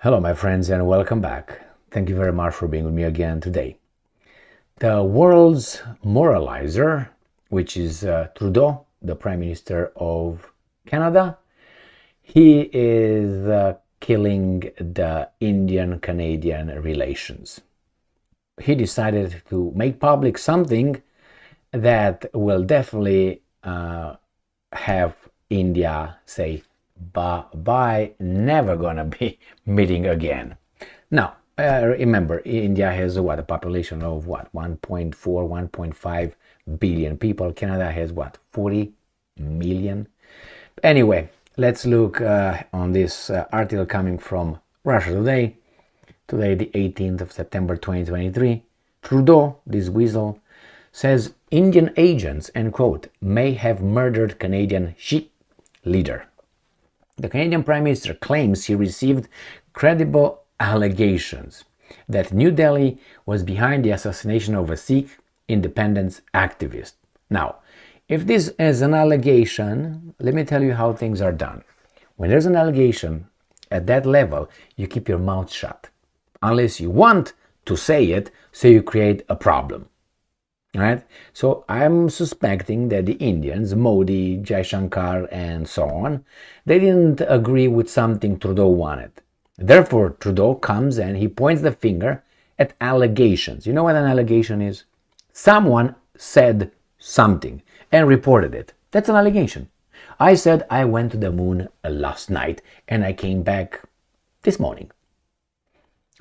Hello, my friends, and welcome back. Thank you very much for being with me again today. The world's moralizer, which is Trudeau, the Prime Minister of Canada, he is killing the Indian-Canadian relations. He decided to make public something that will definitely have India say, bye, never gonna be meeting again. Now, remember, India has a population of 1.4, 1.5 billion people. Canada has 40 million. Anyway, let's look on this article coming from Russia Today. Today, the 18th of September 2023. Trudeau, this weasel, says Indian agents, end quote, may have murdered Canadian Sikh leader. The Canadian Prime Minister claims he received credible allegations that New Delhi was behind the assassination of a Sikh independence activist. Now, if this is an allegation, let me tell you how things are done. When there's an allegation at that level, you keep your mouth shut. Unless you want to say it, so you create a problem. All right? So I'm suspecting that the Indians, Modi, Jaishankar, and so on, they didn't agree with something Trudeau wanted. Therefore, Trudeau comes and he points the finger at allegations. You know what an allegation is? Someone said something and reported it. That's an allegation. I said I went to the moon last night and I came back this morning.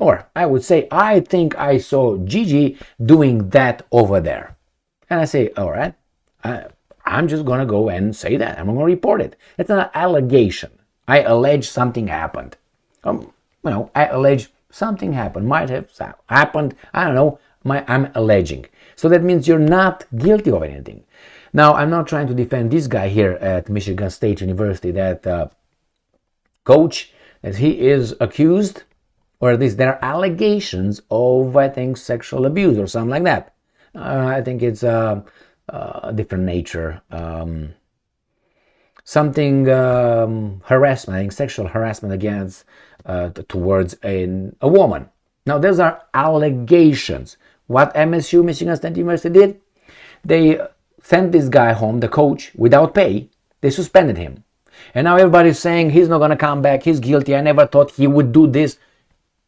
Or I would say, I think I saw Gigi doing that over there. And I say, all right, I'm just going to go and say that. I'm going to report it. It's an allegation. I allege something happened. I allege something happened. Might have happened. I don't know. I'm alleging. So that means you're not guilty of anything. Now, I'm not trying to defend this guy here at Michigan State University, that coach, that he is accused, or at least there are allegations of, I think, sexual abuse or something like that. I think it's a different nature. Something harassment, I think sexual harassment against, towards a woman. Now, those are allegations. What MSU, Michigan State University, did? They sent this guy home, the coach, without pay. They suspended him. And now everybody's saying he's not going to come back, he's guilty, I never thought he would do this.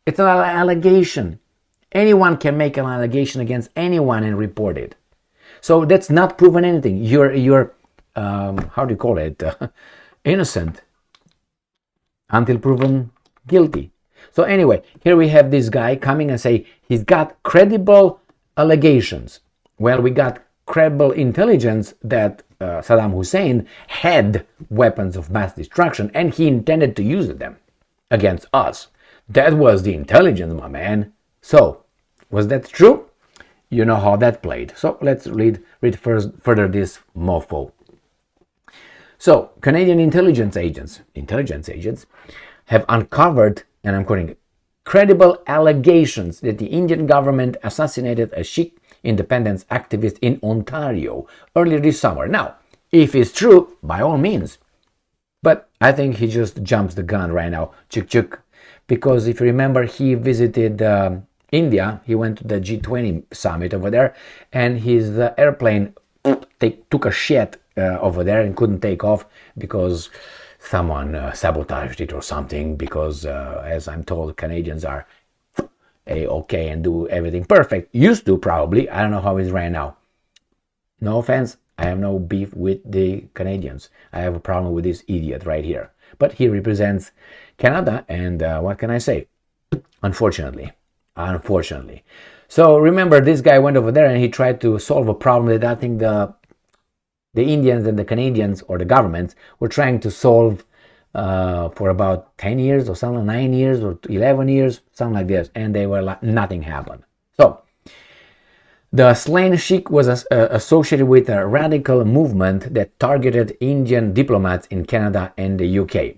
It's an allegation. Anyone can make an allegation against anyone and report it. So that's not proven anything. You're how do you call it? Innocent until proven guilty. So anyway, here we have this guy coming and say he's got credible allegations. Well, we got credible intelligence that Saddam Hussein had weapons of mass destruction and he intended to use them against us. That was the intelligence, my man. So, was that true? You know how that played. So, let's read further this mofo. So, Canadian intelligence agents have uncovered, and I'm quoting, credible allegations that the Indian government assassinated a Sikh independence activist in Ontario earlier this summer. Now, if it's true, by all means. But I think he just jumps the gun right now. Chuk. Because if you remember, he visited India. He went to the G20 summit over there, and his airplane took a shit over there and couldn't take off because someone sabotaged it or something. Because, as I'm told, Canadians are okay and do everything perfect. Used to, probably. I don't know how it's right now. No offense. I have no beef with the Canadians. I have a problem with this idiot right here. But he represents Canada, and what can I say? Unfortunately. So remember, this guy went over there and he tried to solve a problem that I think the Indians and the Canadians, or the governments, were trying to solve for about 10 years or something, 9 years or 11 years, something like this, and they were like, nothing happened. So the slain Sikh was associated with a radical movement that targeted Indian diplomats in Canada and the UK.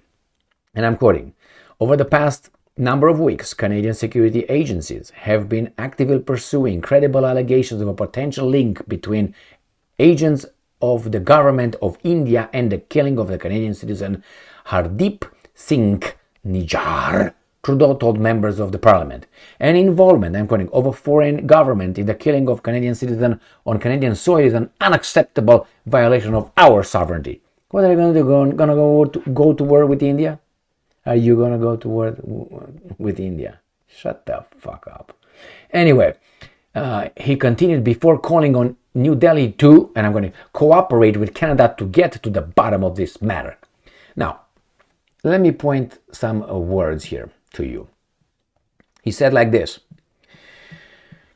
And I'm quoting, over the past number of weeks, Canadian security agencies have been actively pursuing credible allegations of a potential link between agents of the government of India and the killing of the Canadian citizen Hardeep Singh Nijjar Trudeau told members of the parliament. Any involvement, I'm quoting, of a foreign government in the killing of Canadian citizens on Canadian soil is an unacceptable violation of our sovereignty. What are you going to do? Going to go to war with India? Are you going to go to war with India? Shut the fuck up. Anyway, he continued before calling on New Delhi to, and I'm going to cooperate with Canada to get to the bottom of this matter. Now, let me point some words here to you. He said like this: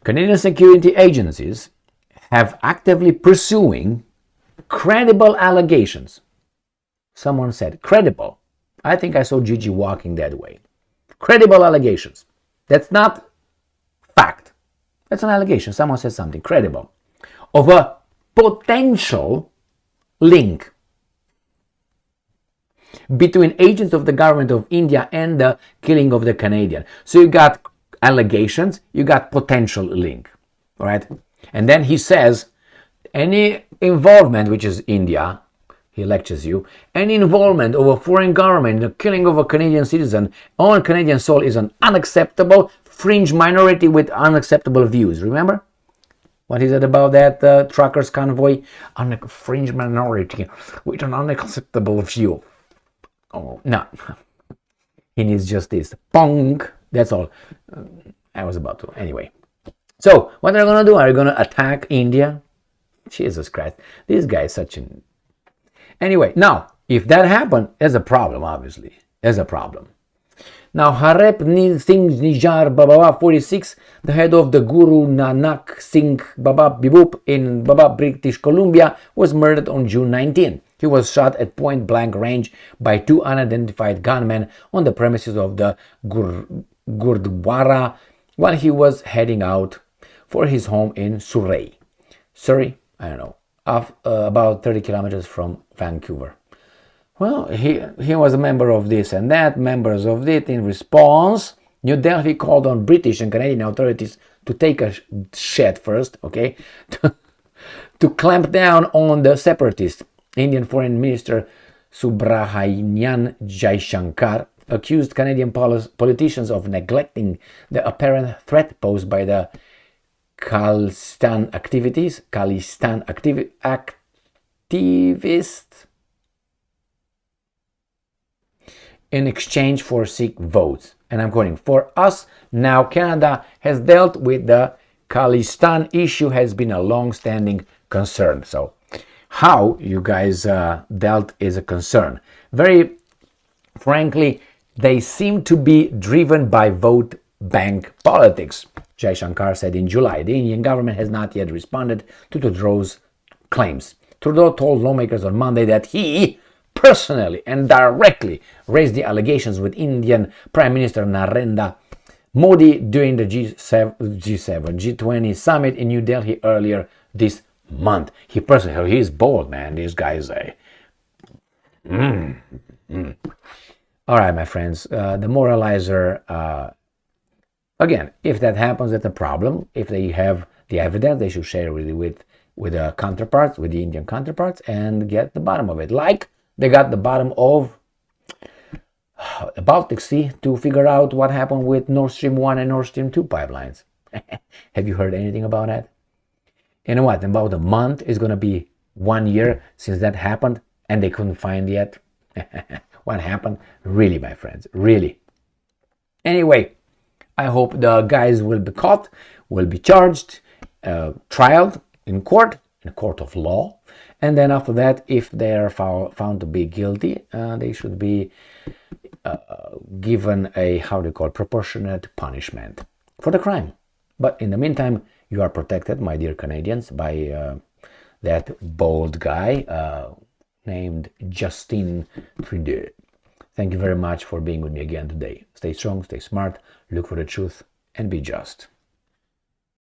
Canadian security agencies have actively pursuing credible allegations. Someone said credible. I think I saw Gigi walking that way. Credible allegations. That's not fact. That's an allegation. Someone said something credible of a potential link between agents of the government of India and the killing of the Canadian. So you got allegations, you got potential link, right? And then he says, any involvement, which is India, he lectures you, any involvement of a foreign government in the killing of a Canadian citizen on Canadian soil is an unacceptable fringe minority with unacceptable views. Remember what he said about that truckers convoy? A fringe minority with an unacceptable view. Oh, no. He needs just this. Pong. That's all. I was about to. Anyway. So, what are they going to do? Are you going to attack India? Jesus Christ. This guy is such an... Anyway, now, if that happened, there's a problem, obviously. There's a problem. Now, Harep Singh Nijar Baba 46, the head of the Guru Nanak Singh Baba Bibup in Baba, British Columbia, was murdered on June 19. He was shot at point-blank range by two unidentified gunmen on the premises of the Gurdwara while he was heading out for his home in Surrey. Surrey? I don't know. About 30 kilometers from Vancouver. Well, he was a member of this and that, members of it. In response, New Delhi called on British and Canadian authorities to take a shit first, okay, to clamp down on the separatists. Indian Foreign Minister Subrahmanyan Jaishankar accused Canadian politicians of neglecting the apparent threat posed by the Khalistan activists in exchange for Sikh votes. And I'm quoting, for us, now Canada has dealt with the Khalistan issue has been a long-standing concern. So how you guys dealt is a concern. Very frankly, they seem to be driven by vote bank politics. Jaishankar said in July, the Indian government has not yet responded to Trudeau's claims. Trudeau told lawmakers on Monday that he personally and directly raised the allegations with Indian Prime Minister Narendra Modi during the G20 summit in New Delhi earlier this month. He personally, he's bold, man. This guy is a... All right, my friends, the moralizer, again, if that happens, that's a problem. If they have the evidence, they should share it with the counterparts, with the Indian counterparts, and get the bottom of it. Like they got the bottom of the Baltic Sea to figure out what happened with Nord Stream 1 and Nord Stream 2 pipelines. Have you heard anything about that? You know what? In about a month, it's going to be 1 year since that happened, and they couldn't find yet. What happened? Really, my friends, really. Anyway, I hope the guys will be caught, will be charged, trialed in a court of law. And then after that, if they are found to be guilty, they should be given a, proportionate punishment for the crime. But in the meantime, you are protected, my dear Canadians, by that bold guy named Justin Trudeau. Thank you very much for being with me again today. Stay strong, stay smart, look for the truth, and be just.